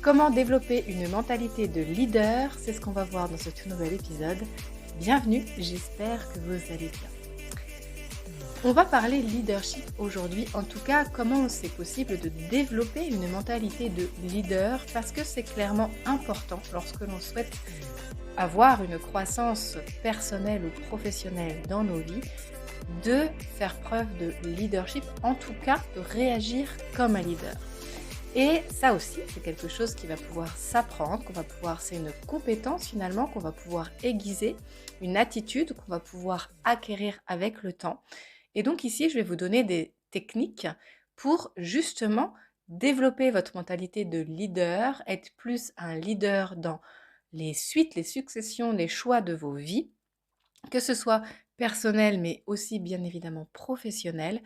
Comment développer une mentalité de leader? C'est ce qu'on va voir dans ce tout nouvel épisode. Bienvenue, j'espère que vous allez bien. On va parler leadership aujourd'hui, en tout cas comment c'est possible de développer une mentalité de leader parce que c'est clairement important lorsque l'on souhaite avoir une croissance personnelle ou professionnelle dans nos vies, de faire preuve de leadership, en tout cas de réagir comme un leader. Et ça aussi, c'est quelque chose qui va pouvoir s'apprendre, c'est une compétence finalement qu'on va pouvoir aiguiser, une attitude qu'on va pouvoir acquérir avec le temps. Et donc ici, je vais vous donner des techniques pour justement développer votre mentalité de leader, être plus un leader dans les suites, les successions, les choix de vos vies, que ce soit personnel mais aussi bien évidemment professionnel,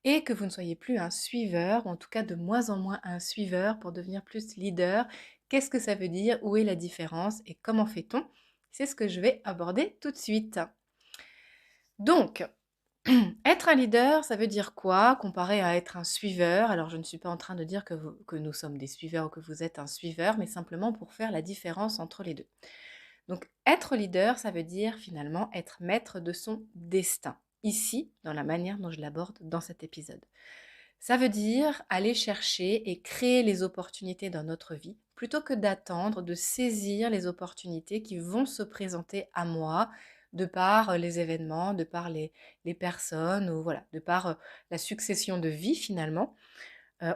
et que vous ne soyez plus un suiveur, ou en tout cas de moins en moins un suiveur pour devenir plus leader. Qu'est-ce que ça veut dire? Où est la différence? Et comment fait-on? C'est ce que je vais aborder tout de suite. Donc, être un leader, ça veut dire quoi comparé à être un suiveur? Alors, je ne suis pas en train de dire que nous sommes des suiveurs ou que vous êtes un suiveur, mais simplement pour faire la différence entre les deux. Donc, être leader, ça veut dire finalement être maître de son destin, ici, dans la manière dont je l'aborde dans cet épisode. Ça veut dire aller chercher et créer les opportunités dans notre vie, plutôt que d'attendre, de saisir les opportunités qui vont se présenter à moi, de par les événements, de par les personnes, ou voilà, de par la succession de vies finalement.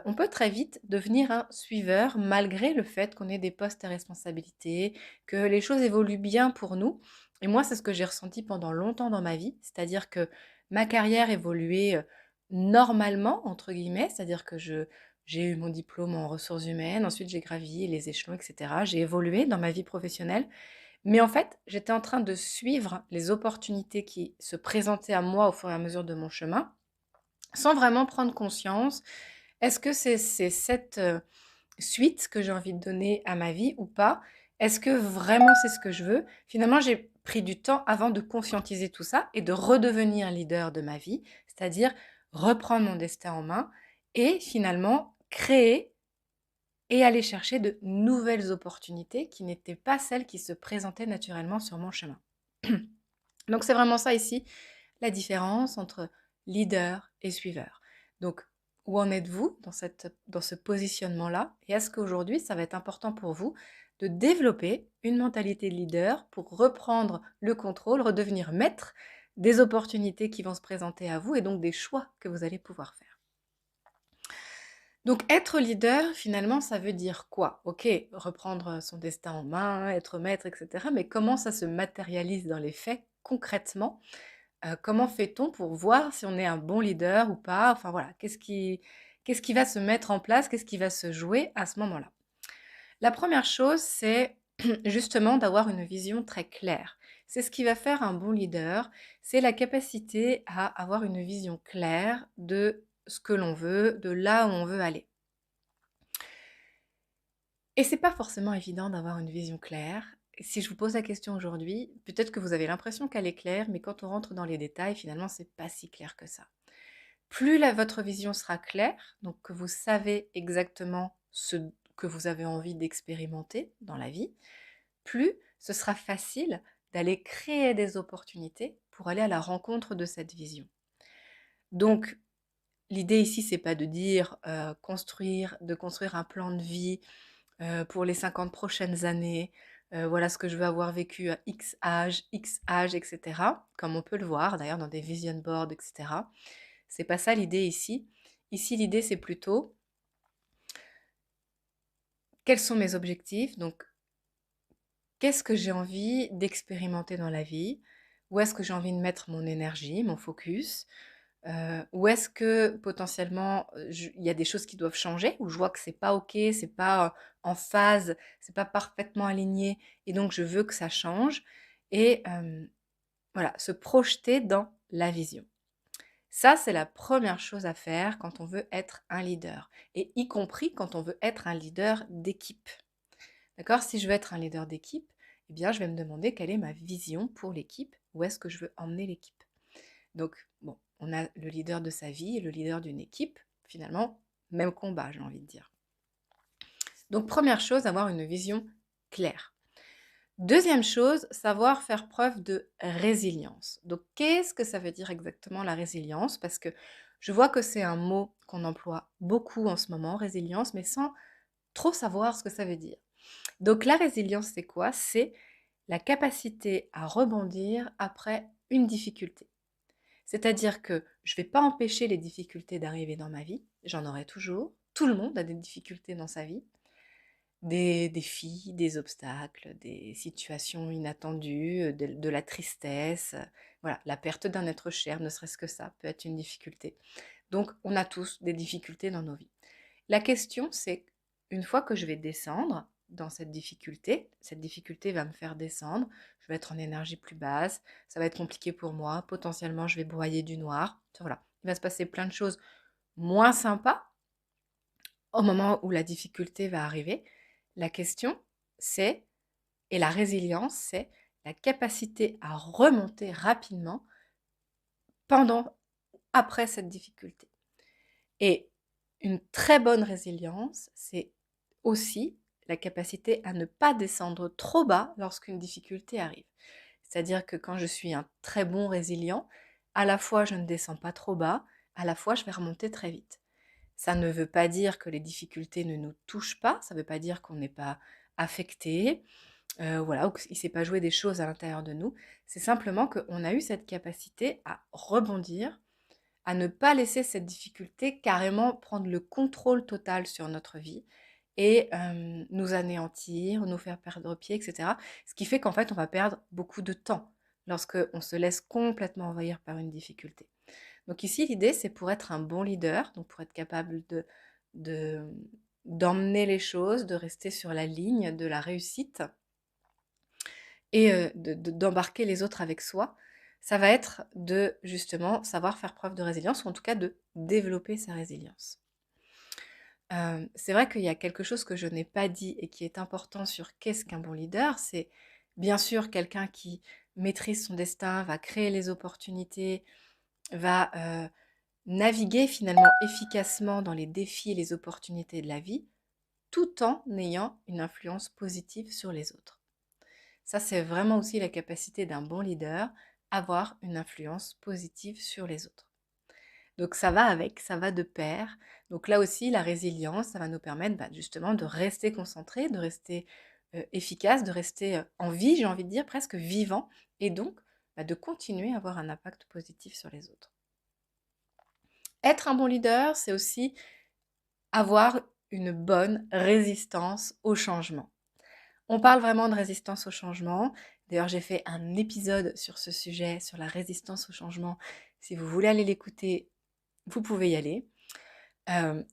On peut très vite devenir un suiveur malgré le fait qu'on ait des postes à responsabilité, que les choses évoluent bien pour nous. Et moi, c'est ce que j'ai ressenti pendant longtemps dans ma vie, c'est-à-dire que ma carrière évoluait normalement, entre guillemets, c'est-à-dire que j'ai eu mon diplôme en ressources humaines, ensuite j'ai gravi les échelons, etc. J'ai évolué dans ma vie professionnelle, mais en fait, j'étais en train de suivre les opportunités qui se présentaient à moi au fur et à mesure de mon chemin, sans vraiment prendre conscience. Est-ce que c'est cette suite que j'ai envie de donner à ma vie ou pas? Est-ce que vraiment c'est ce que je veux? Finalement, j'ai pris du temps avant de conscientiser tout ça et de redevenir leader de ma vie, c'est-à-dire reprendre mon destin en main et finalement créer et aller chercher de nouvelles opportunités qui n'étaient pas celles qui se présentaient naturellement sur mon chemin. Donc c'est vraiment ça ici, la différence entre leader et suiveur. Donc, où en êtes-vous dans ce positionnement-là? Et est-ce qu'aujourd'hui, ça va être important pour vous de développer une mentalité de leader pour reprendre le contrôle, redevenir maître des opportunités qui vont se présenter à vous et donc des choix que vous allez pouvoir faire? Donc, être leader, finalement, ça veut dire quoi? Ok, reprendre son destin en main, être maître, etc. Mais comment ça se matérialise dans les faits concrètement? Comment fait-on pour voir si on est un bon leader ou pas? Enfin voilà, qu'est-ce qui va se mettre en place? Qu'est-ce qui va se jouer à ce moment-là? La première chose, c'est justement d'avoir une vision très claire. C'est ce qui va faire un bon leader, c'est la capacité à avoir une vision claire de ce que l'on veut, de là où on veut aller. Et c'est pas forcément évident d'avoir une vision claire. Si je vous pose la question aujourd'hui, peut-être que vous avez l'impression qu'elle est claire, mais quand on rentre dans les détails, finalement, c'est pas si clair que ça. Plus votre vision sera claire, donc que vous savez exactement ce que vous avez envie d'expérimenter dans la vie, plus ce sera facile d'aller créer des opportunités pour aller à la rencontre de cette vision. Donc, l'idée ici, c'est pas de dire de construire un plan de vie pour les 50 prochaines années, voilà ce que je veux avoir vécu à X âge, etc. Comme on peut le voir d'ailleurs dans des vision boards, etc. C'est pas ça l'idée ici. Ici, l'idée, c'est plutôt quels sont mes objectifs? Donc, qu'est-ce que j'ai envie d'expérimenter dans la vie? Où est-ce que j'ai envie de mettre mon énergie, mon focus? Où est-ce que potentiellement il y a des choses qui doivent changer, où je vois que c'est pas ok, c'est pas en phase, c'est pas parfaitement aligné, et donc je veux que ça change. Et voilà, se projeter dans la vision. Ça, c'est la première chose à faire quand on veut être un leader, et y compris quand on veut être un leader d'équipe. D'accord? Si je veux être un leader d'équipe, eh bien, je vais me demander quelle est ma vision pour l'équipe, où est-ce que je veux emmener l'équipe. Donc, bon, on a le leader de sa vie et le leader d'une équipe, finalement, même combat, j'ai envie de dire. Donc première chose, avoir une vision claire. Deuxième chose, savoir faire preuve de résilience. Donc qu'est-ce que ça veut dire exactement la résilience? Parce que je vois que c'est un mot qu'on emploie beaucoup en ce moment, résilience, mais sans trop savoir ce que ça veut dire. Donc la résilience, c'est quoi? C'est la capacité à rebondir après une difficulté. C'est-à-dire que je ne vais pas empêcher les difficultés d'arriver dans ma vie, j'en aurai toujours. Tout le monde a des difficultés dans sa vie, des défis, des obstacles, des situations inattendues, de la tristesse. Voilà, la perte d'un être cher, ne serait-ce que ça, peut être une difficulté. Donc on a tous des difficultés dans nos vies. La question, c'est une fois que je vais descendre dans cette difficulté va me faire descendre, je vais être en énergie plus basse, ça va être compliqué pour moi, potentiellement je vais broyer du noir. Voilà, il va se passer plein de choses moins sympas au moment où la difficulté va arriver. La question, c'est, et la résilience, c'est la capacité à remonter rapidement pendant, après cette difficulté. Et une très bonne résilience, c'est aussi la capacité à ne pas descendre trop bas lorsqu'une difficulté arrive. C'est-à-dire que quand je suis un très bon résilient, à la fois je ne descends pas trop bas, à la fois je vais remonter très vite. Ça ne veut pas dire que les difficultés ne nous touchent pas, ça ne veut pas dire qu'on n'est pas affecté, voilà, ou qu'il ne s'est pas joué des choses à l'intérieur de nous. C'est simplement qu'on a eu cette capacité à rebondir, à ne pas laisser cette difficulté carrément prendre le contrôle total sur notre vie et nous anéantir, nous faire perdre pied, etc. Ce qui fait qu'en fait, on va perdre beaucoup de temps lorsqu'on se laisse complètement envahir par une difficulté. Donc ici, l'idée, c'est pour être un bon leader, donc pour être capable de- d'emmener les choses, de rester sur la ligne de la réussite et d'embarquer les autres avec soi, ça va être de justement savoir faire preuve de résilience, ou en tout cas de développer sa résilience. C'est vrai qu'il y a quelque chose que je n'ai pas dit et qui est important sur qu'est-ce qu'un bon leader. C'est bien sûr quelqu'un qui maîtrise son destin, va créer les opportunités, va naviguer finalement efficacement dans les défis et les opportunités de la vie, tout en ayant une influence positive sur les autres. Ça, c'est vraiment aussi la capacité d'un bon leader, avoir une influence positive sur les autres. Donc ça va avec, ça va de pair. Donc là aussi, la résilience, ça va nous permettre justement de rester concentré, de rester efficace, de rester en vie, j'ai envie de dire, presque vivant, et donc de continuer à avoir un impact positif sur les autres. Être un bon leader, c'est aussi avoir une bonne résistance au changement. On parle vraiment de résistance au changement. D'ailleurs, j'ai fait un épisode sur ce sujet, sur la résistance au changement. Si vous voulez aller l'écouter, vous pouvez y aller.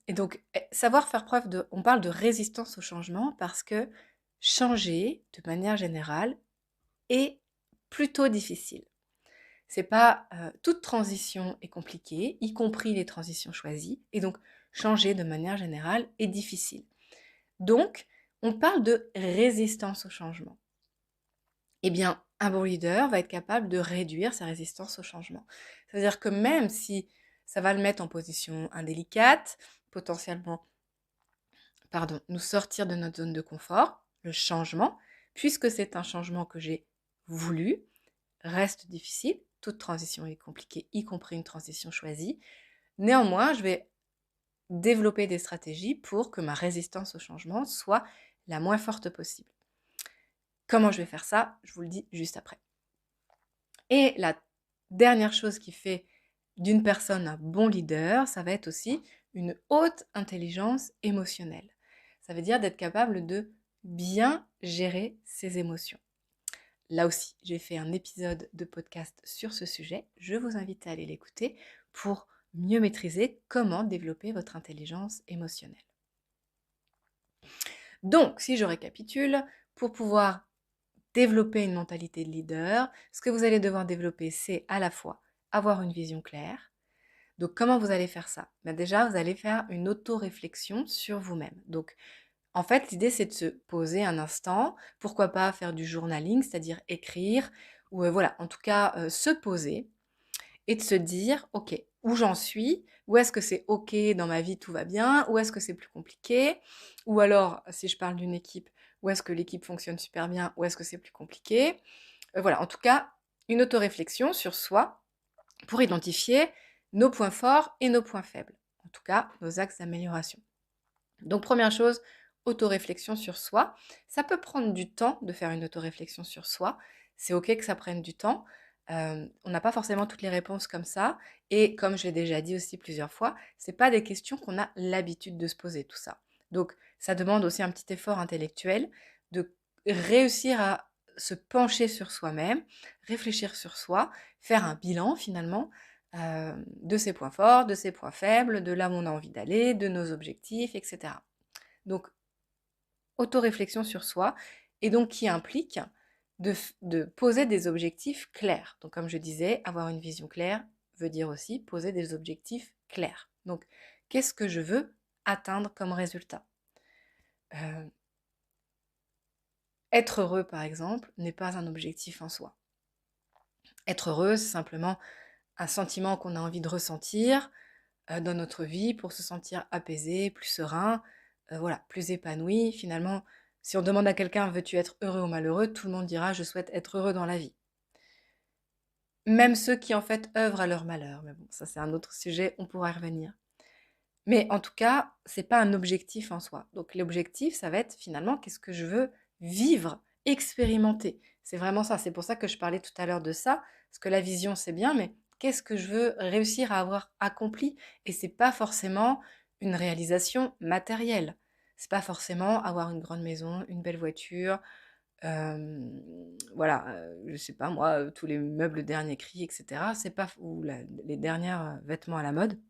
Et donc, savoir faire preuve de... On parle de résistance au changement parce que changer, de manière générale, est plutôt difficile. C'est pas... toute transition est compliquée, y compris les transitions choisies. Et donc, changer de manière générale est difficile. Donc, on parle de résistance au changement. Eh bien, un bon leader va être capable de réduire sa résistance au changement. C'est-à-dire que même si ça va le mettre en position indélicate, potentiellement, nous sortir de notre zone de confort, le changement, puisque c'est un changement que j'ai voulu, reste difficile. Toute transition est compliquée, y compris une transition choisie. Néanmoins, je vais développer des stratégies pour que ma résistance au changement soit la moins forte possible. Comment je vais faire ça? Je vous le dis juste après. Et la dernière chose qui fait d'une personne un bon leader, ça va être aussi une haute intelligence émotionnelle. Ça veut dire d'être capable de bien gérer ses émotions. Là aussi, j'ai fait un épisode de podcast sur ce sujet. Je vous invite à aller l'écouter pour mieux maîtriser comment développer votre intelligence émotionnelle. Donc, si je récapitule, pour pouvoir développer une mentalité de leader, ce que vous allez devoir développer, c'est à la fois avoir une vision claire. Donc, comment vous allez faire ça? Déjà, vous allez faire une auto-réflexion sur vous-même. Donc, en fait, l'idée, c'est de se poser un instant. Pourquoi pas faire du journaling, c'est-à-dire écrire, ou voilà, en tout cas, se poser et de se dire, OK, où j'en suis, Ou est-ce que c'est OK dans ma vie, tout va bien? Ou est-ce que c'est plus compliqué? Ou alors, si je parle d'une équipe, où est-ce que l'équipe fonctionne super bien? Ou est-ce que c'est plus compliqué? Voilà, en tout cas, une autoréflexion sur soi pour identifier nos points forts et nos points faibles. En tout cas, nos axes d'amélioration. Donc première chose, autoréflexion sur soi. Ça peut prendre du temps de faire une autoréflexion sur soi. C'est OK que ça prenne du temps. On n'a pas forcément toutes les réponses comme ça. Et comme je l'ai déjà dit aussi plusieurs fois, c'est pas des questions qu'on a l'habitude de se poser, tout ça. Donc ça demande aussi un petit effort intellectuel de réussir à se pencher sur soi-même, réfléchir sur soi, faire un bilan finalement de ses points forts, de ses points faibles, de là où on a envie d'aller, de nos objectifs, etc. Donc, autoréflexion sur soi, et donc qui implique de poser des objectifs clairs. Donc, comme je disais, avoir une vision claire veut dire aussi poser des objectifs clairs. Donc, qu'est-ce que je veux atteindre comme résultat? Être heureux, par exemple, n'est pas un objectif en soi. Être heureux, c'est simplement un sentiment qu'on a envie de ressentir dans notre vie pour se sentir apaisé, plus serein, voilà, plus épanoui. Finalement, si on demande à quelqu'un veux-tu être heureux ou malheureux, tout le monde dira je souhaite être heureux dans la vie. Même ceux qui en fait œuvrent à leur malheur. Mais bon, ça c'est un autre sujet, on pourra y revenir. Mais en tout cas, c'est pas un objectif en soi. Donc l'objectif, ça va être finalement qu'est-ce que je veux vivre, expérimenter. C'est vraiment ça. C'est pour ça que je parlais tout à l'heure de ça, parce que la vision c'est bien, mais qu'est-ce que je veux réussir à avoir accompli? Et c'est pas forcément une réalisation matérielle. C'est pas forcément avoir une grande maison, une belle voiture, voilà, je sais pas moi, tous les meubles dernier cri, etc. C'est pas ou les derniers vêtements à la mode.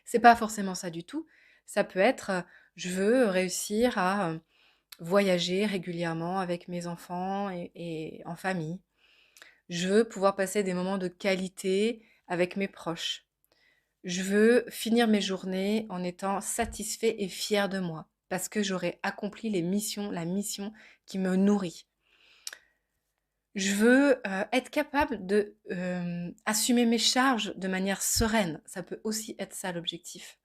C'est pas forcément ça du tout. Ça peut être, je veux réussir à voyager régulièrement avec mes enfants et en famille. Je veux pouvoir passer des moments de qualité avec mes proches. Je veux finir mes journées en étant satisfait et fier de moi parce que j'aurai accompli la mission qui me nourrit. Je veux être capable de assumer mes charges de manière sereine. Ça peut aussi être ça l'objectif.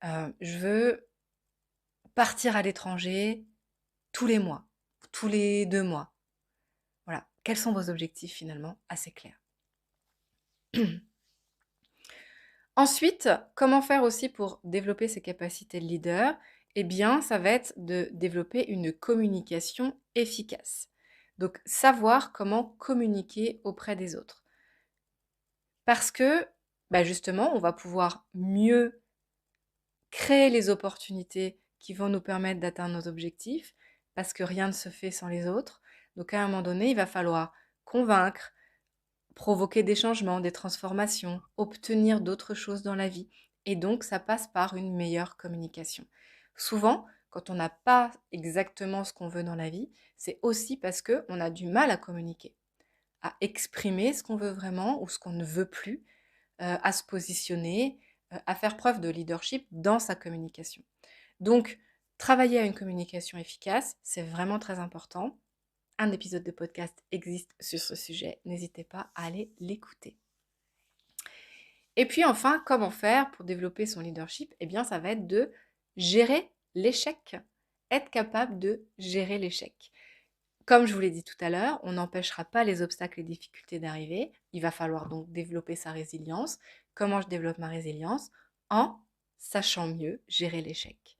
Je veux partir à l'étranger tous les mois, tous les 2 mois. Voilà. Quels sont vos objectifs finalement? Assez clairs. Ensuite, comment faire aussi pour développer ses capacités de leader? Eh bien, ça va être de développer une communication efficace. Donc, savoir comment communiquer auprès des autres. Parce que, bah justement, on va pouvoir mieux créer les opportunités qui vont nous permettre d'atteindre nos objectifs, parce que rien ne se fait sans les autres. Donc, à un moment donné, il va falloir convaincre, provoquer des changements, des transformations, obtenir d'autres choses dans la vie. Et donc, ça passe par une meilleure communication. Souvent, quand on n'a pas exactement ce qu'on veut dans la vie, c'est aussi parce qu'on a du mal à communiquer, à exprimer ce qu'on veut vraiment ou ce qu'on ne veut plus, à se positionner, à faire preuve de leadership dans sa communication. Donc, travailler à une communication efficace, c'est vraiment très important. Un épisode de podcast existe sur ce sujet, n'hésitez pas à aller l'écouter. Et puis enfin, comment faire pour développer son leadership? Eh bien, ça va être de gérer l'échec, être capable de gérer l'échec. Comme je vous l'ai dit tout à l'heure, on n'empêchera pas les obstacles et difficultés d'arriver. Il va falloir donc développer sa résilience. Comment je développe ma résilience? En sachant mieux gérer l'échec.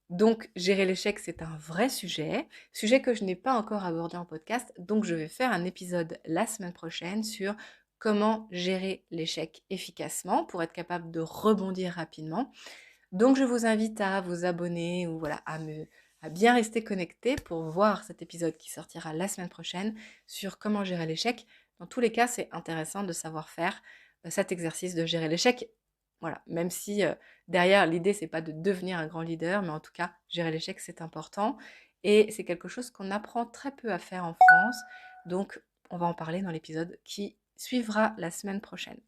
Donc, gérer l'échec, c'est un vrai sujet que je n'ai pas encore abordé en podcast, donc je vais faire un épisode la semaine prochaine sur comment gérer l'échec efficacement pour être capable de rebondir rapidement. Donc, je vous invite à vous abonner ou voilà, à bien rester connecté pour voir cet épisode qui sortira la semaine prochaine sur comment gérer l'échec. Dans tous les cas, c'est intéressant de savoir faire cet exercice de gérer l'échec. Voilà, même si derrière l'idée c'est pas de devenir un grand leader, mais en tout cas gérer l'échec c'est important et c'est quelque chose qu'on apprend très peu à faire en France. Donc on va en parler dans l'épisode qui suivra la semaine prochaine.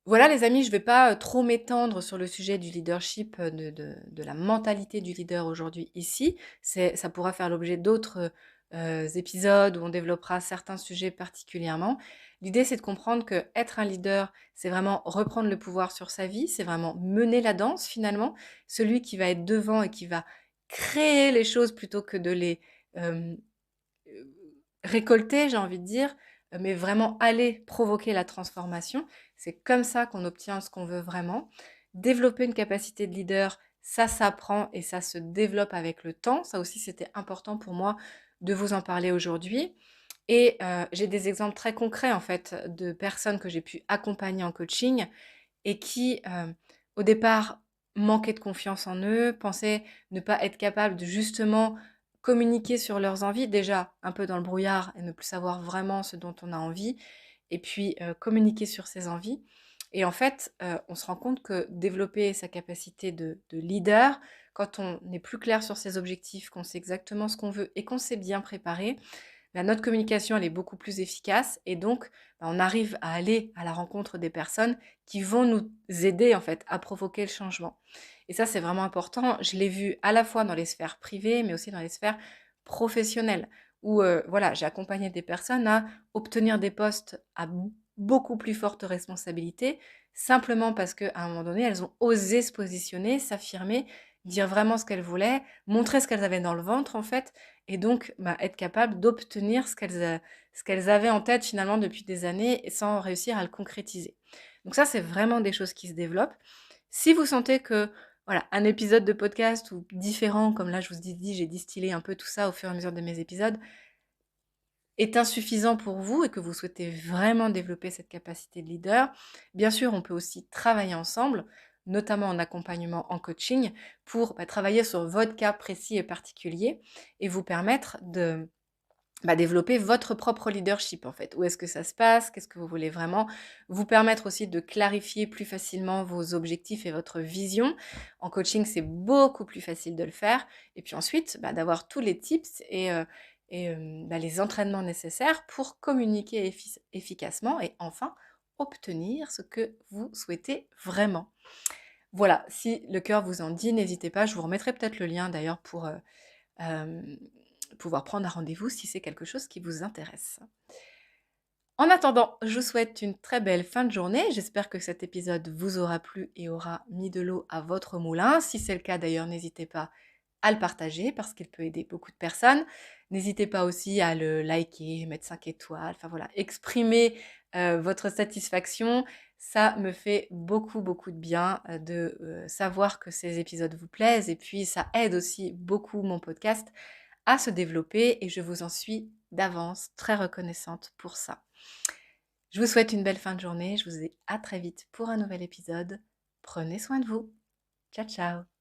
Voilà les amis, je ne vais pas trop m'étendre sur le sujet du leadership, de la mentalité du leader aujourd'hui ici. Ça pourra faire l'objet d'autres épisodes où on développera certains sujets particulièrement. L'idée, c'est de comprendre que être un leader, c'est vraiment reprendre le pouvoir sur sa vie, c'est vraiment mener la danse finalement, celui qui va être devant et qui va créer les choses plutôt que de les euh, récolter, j'ai envie de dire, mais vraiment aller provoquer la transformation. C'est comme ça qu'on obtient ce qu'on veut vraiment. Développer une capacité de leader, ça s'apprend et ça se développe avec le temps. Ça aussi, c'était important pour moi de vous en parler aujourd'hui. Et j'ai des exemples très concrets en fait de personnes que j'ai pu accompagner en coaching et qui, au départ, manquaient de confiance en eux, pensaient ne pas être capables de justement communiquer sur leurs envies, déjà un peu dans le brouillard et ne plus savoir vraiment ce dont on a envie, et puis communiquer sur ses envies. Et en fait, on se rend compte que développer sa capacité de leader, quand on est plus clair sur ses objectifs, qu'on sait exactement ce qu'on veut et qu'on s'est bien préparé, notre communication, elle est beaucoup plus efficace et donc on arrive à aller à la rencontre des personnes qui vont nous aider en fait à provoquer le changement. Et ça, c'est vraiment important. Je l'ai vu à la fois dans les sphères privées, mais aussi dans les sphères professionnelles, où voilà, j'ai accompagné des personnes à obtenir des postes à beaucoup plus forte responsabilité, simplement parce qu'à un moment donné, elles ont osé se positionner, s'affirmer, dire vraiment ce qu'elles voulaient, montrer ce qu'elles avaient dans le ventre en fait, et donc être capable d'obtenir ce qu'elles avaient en tête finalement depuis des années sans réussir à le concrétiser. Donc ça, c'est vraiment des choses qui se développent. Si vous sentez que voilà, un épisode de podcast ou différent, comme là je vous ai dit, j'ai distillé un peu tout ça au fur et à mesure de mes épisodes, est insuffisant pour vous et que vous souhaitez vraiment développer cette capacité de leader, bien sûr, on peut aussi travailler ensemble, notamment en accompagnement, en coaching, pour travailler sur votre cas précis et particulier et vous permettre de développer votre propre leadership en fait. Où est-ce que ça se passe? Qu'est-ce que vous voulez vraiment? Vous permettre aussi de clarifier plus facilement vos objectifs et votre vision. En coaching, c'est beaucoup plus facile de le faire. Et puis ensuite, d'avoir tous les tips et les entraînements nécessaires pour communiquer efficacement et enfin obtenir ce que vous souhaitez vraiment. Voilà, si le cœur vous en dit, n'hésitez pas, je vous remettrai peut-être le lien d'ailleurs pour euh, pouvoir prendre un rendez-vous si c'est quelque chose qui vous intéresse. En attendant, je vous souhaite une très belle fin de journée. J'espère que cet épisode vous aura plu et aura mis de l'eau à votre moulin. Si c'est le cas d'ailleurs, n'hésitez pas à le partager parce qu'il peut aider beaucoup de personnes. N'hésitez pas aussi à le liker, mettre 5 étoiles, enfin voilà, exprimer votre satisfaction. Ça me fait beaucoup, beaucoup de bien de savoir que ces épisodes vous plaisent et puis ça aide aussi beaucoup mon podcast à se développer et je vous en suis d'avance très reconnaissante pour ça. Je vous souhaite une belle fin de journée, je vous dis à très vite pour un nouvel épisode. Prenez soin de vous. Ciao ciao.